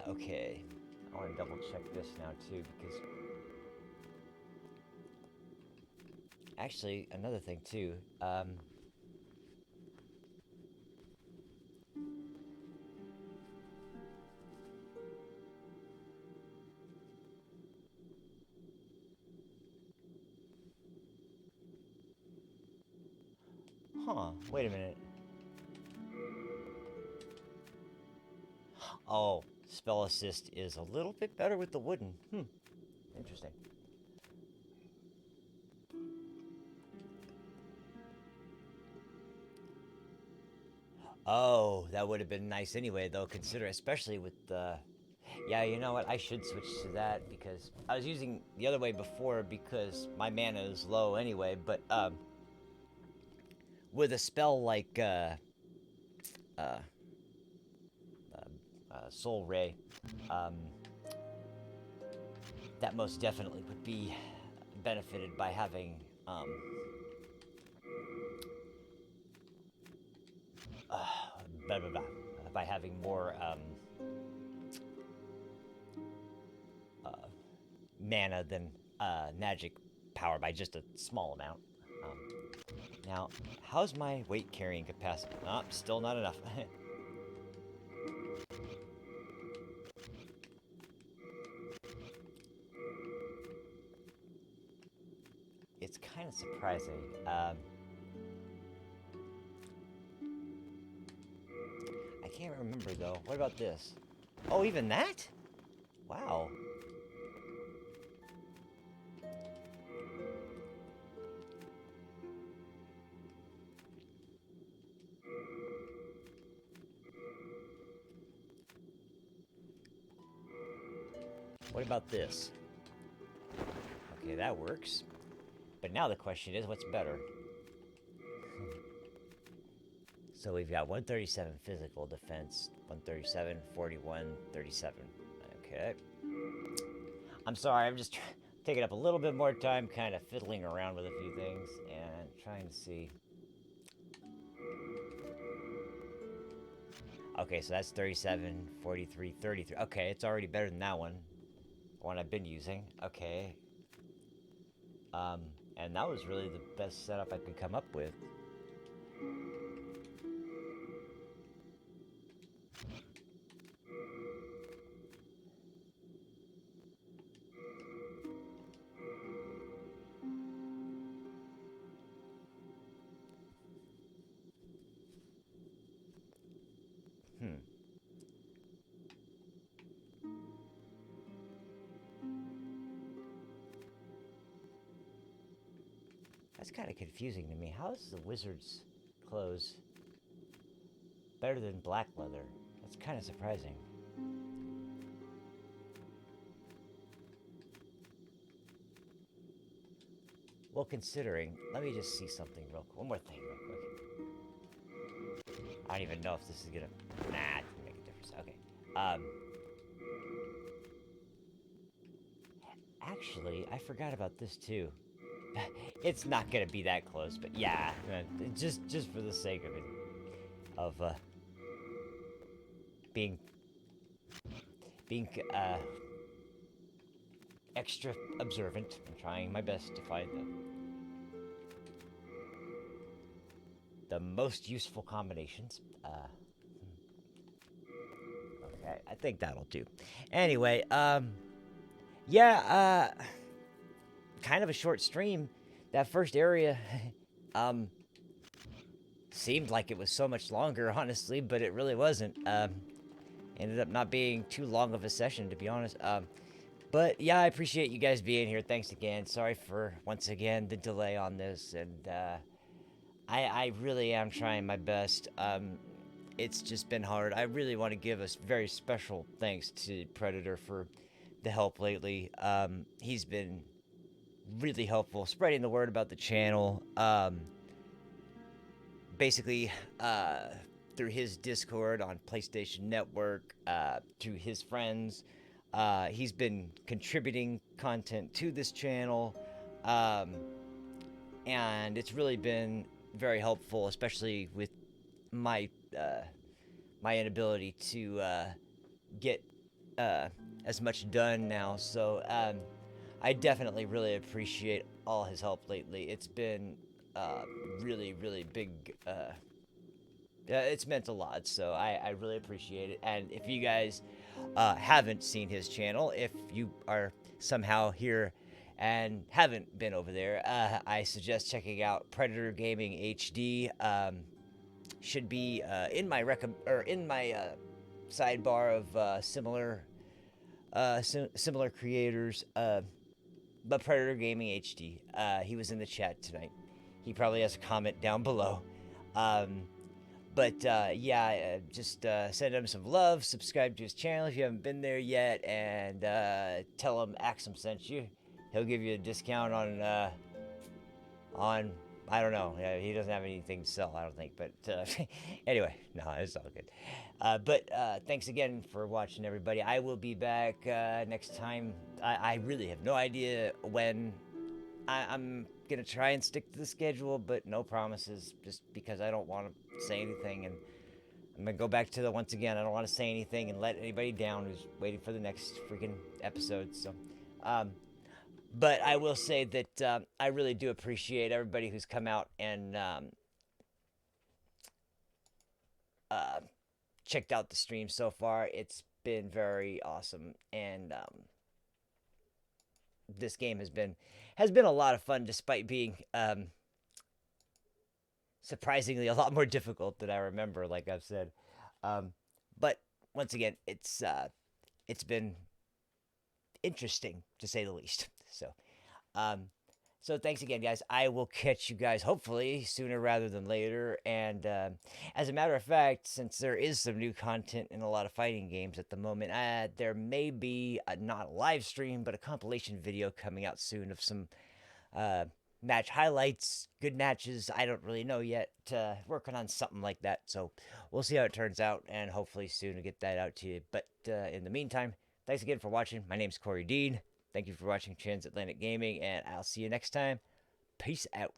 Okay. I want to double check this now too, because actually, another thing too. Huh, wait a minute. Oh, spell assist is a little bit better with the wooden. Interesting. Oh, that would have been nice anyway, though, consider, especially with the... Yeah, you know what? I should switch to that because I was using the other way before because my mana is low anyway, but, with a spell like, uh, Soul Ray, um, that most definitely would be benefited by having, blah, blah, blah, by having more, mana than magic power by just a small amount. Now, how's my weight carrying capacity? Oh, still not enough. It's kind of surprising. I can't remember though. What about this? Oh, even that? Wow. What about this? Okay, that works. But now the question is, what's better? So we've got 137 physical defense, 137, 41, 37. Okay. I'm sorry, I'm just taking up a little bit more time kind of fiddling around with a few things and trying to see. Okay, so that's 37, 43, 33. Okay, it's already better than that one. The one I've been using. Okay. And that was really the best setup I could come up with. That's kind of confusing to me. How is the wizard's clothes better than black leather? That's kind of surprising. Well, considering, let me just see something real quick. One more thing real quick. I don't even know if this is gonna... Nah, it doesn't make a difference. Okay. Actually, I forgot about this too. It's not gonna be that close, but yeah, just for the sake of it, of being extra observant and trying my best to find the most useful combinations. Okay, I think that'll do. Anyway, yeah, kind of a short stream. That first area, seemed like it was so much longer, honestly, but it really wasn't. Ended up not being too long of a session, to be honest. But yeah, I appreciate you guys being here. Thanks again. Sorry for, once again, the delay on this, and I really am trying my best. It's just been hard. I really want to give a very special thanks to Predator for the help lately. He's been really helpful spreading the word about the channel. Basically, through his Discord on PlayStation Network, to his friends. He's been contributing content to this channel, and it's really been very helpful, especially with my my inability to get as much done now. So I definitely really appreciate all his help lately. It's been really, really big. It's meant a lot, so I really appreciate it. And if you guys haven't seen his channel, if you are somehow here and haven't been over there, I suggest checking out Predator Gaming HD. Should be in my sidebar of similar creators. But Predator Gaming HD, he was in the chat tonight. He probably has a comment down below. But yeah, just send him some love. Subscribe to his channel if you haven't been there yet, and tell him Axum sent you. He'll give you a discount on I don't know. He doesn't have anything to sell, I don't think. But anyway, no, it's all good. But thanks again for watching, everybody. I will be back next time. I really have no idea when. I'm gonna try and stick to the schedule, but no promises. Just because I don't want to say anything, and I'm gonna go back to the once again. I don't want to say anything and let anybody down who's waiting for the next freaking episode. So. But I will say that I really do appreciate everybody who's come out and checked out the stream so far. It's been very awesome, and this game has been a lot of fun, despite being surprisingly a lot more difficult than I remember. Like I've said, but once again, it's been interesting to say the least. So thanks again, guys. I will catch you guys hopefully sooner rather than later. And as a matter of fact, since there is some new content in a lot of fighting games at the moment, there may be not a live stream, but a compilation video coming out soon of some match highlights, good matches. I don't really know yet. Working on something like that. So we'll see how it turns out, and hopefully soon to get that out to you. But in the meantime, thanks again for watching. My name's Cory Dean. Thank you for watching Transatlantic Gaming, and I'll see you next time. Peace out.